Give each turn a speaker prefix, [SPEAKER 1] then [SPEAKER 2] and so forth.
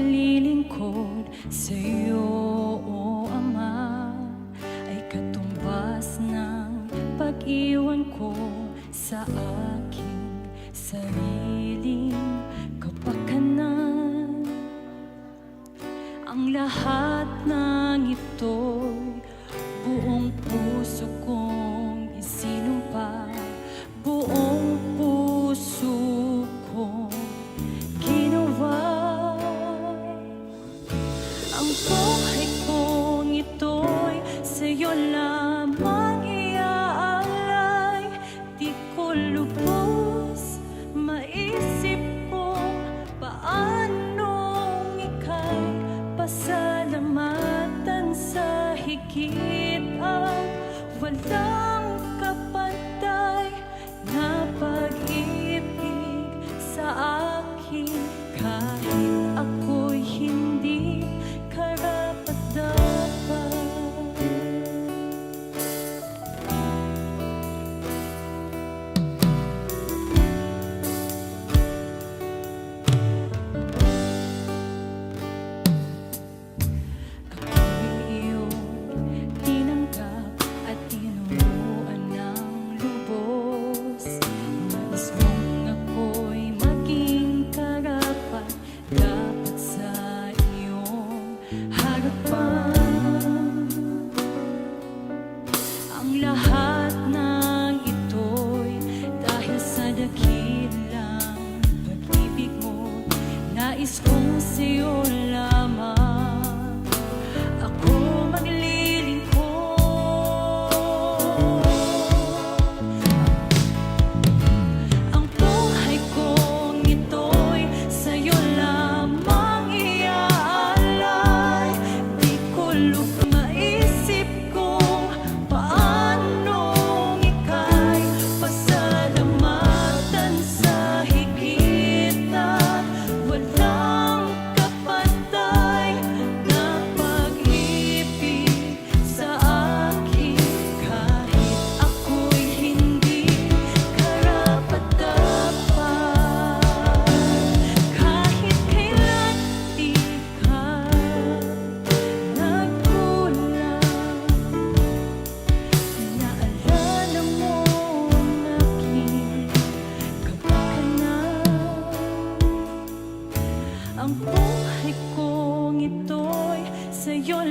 [SPEAKER 1] maglilingkod sa'yo, O Ama, ay katumbas ng pag-iwan ko sa aking sariling kapakanan. Ang lahat ng ito'y buong puso kong isinumpa, buong puso kong ginawa. Ang buhay kong ito'y sa'yo lamang iaalay. Di ko lubos maisip kung paanong ika'y pasalamatan sa higit ang walang kapantay na pag-ibig sa akin, kahit ako'y hindi karapat-dapat. Ang lahat ng ito'y dahil sa dakilang pag-ibig mo. Nais kong sa'yo lamang ako maglilingkod. Ang buhay kong ito'y sa'yo lamang iaalay. Di ko lubos maisip kung paanong ika'y pasalamatan sa higit at walang kapantay na pag-ibig sa akin, kahit ako'y hindi karapat-dapat. Kahit kailan di ka nagkulang, naalala mo ang aking kapakanan. Ang buhay kong ito'y sa'yo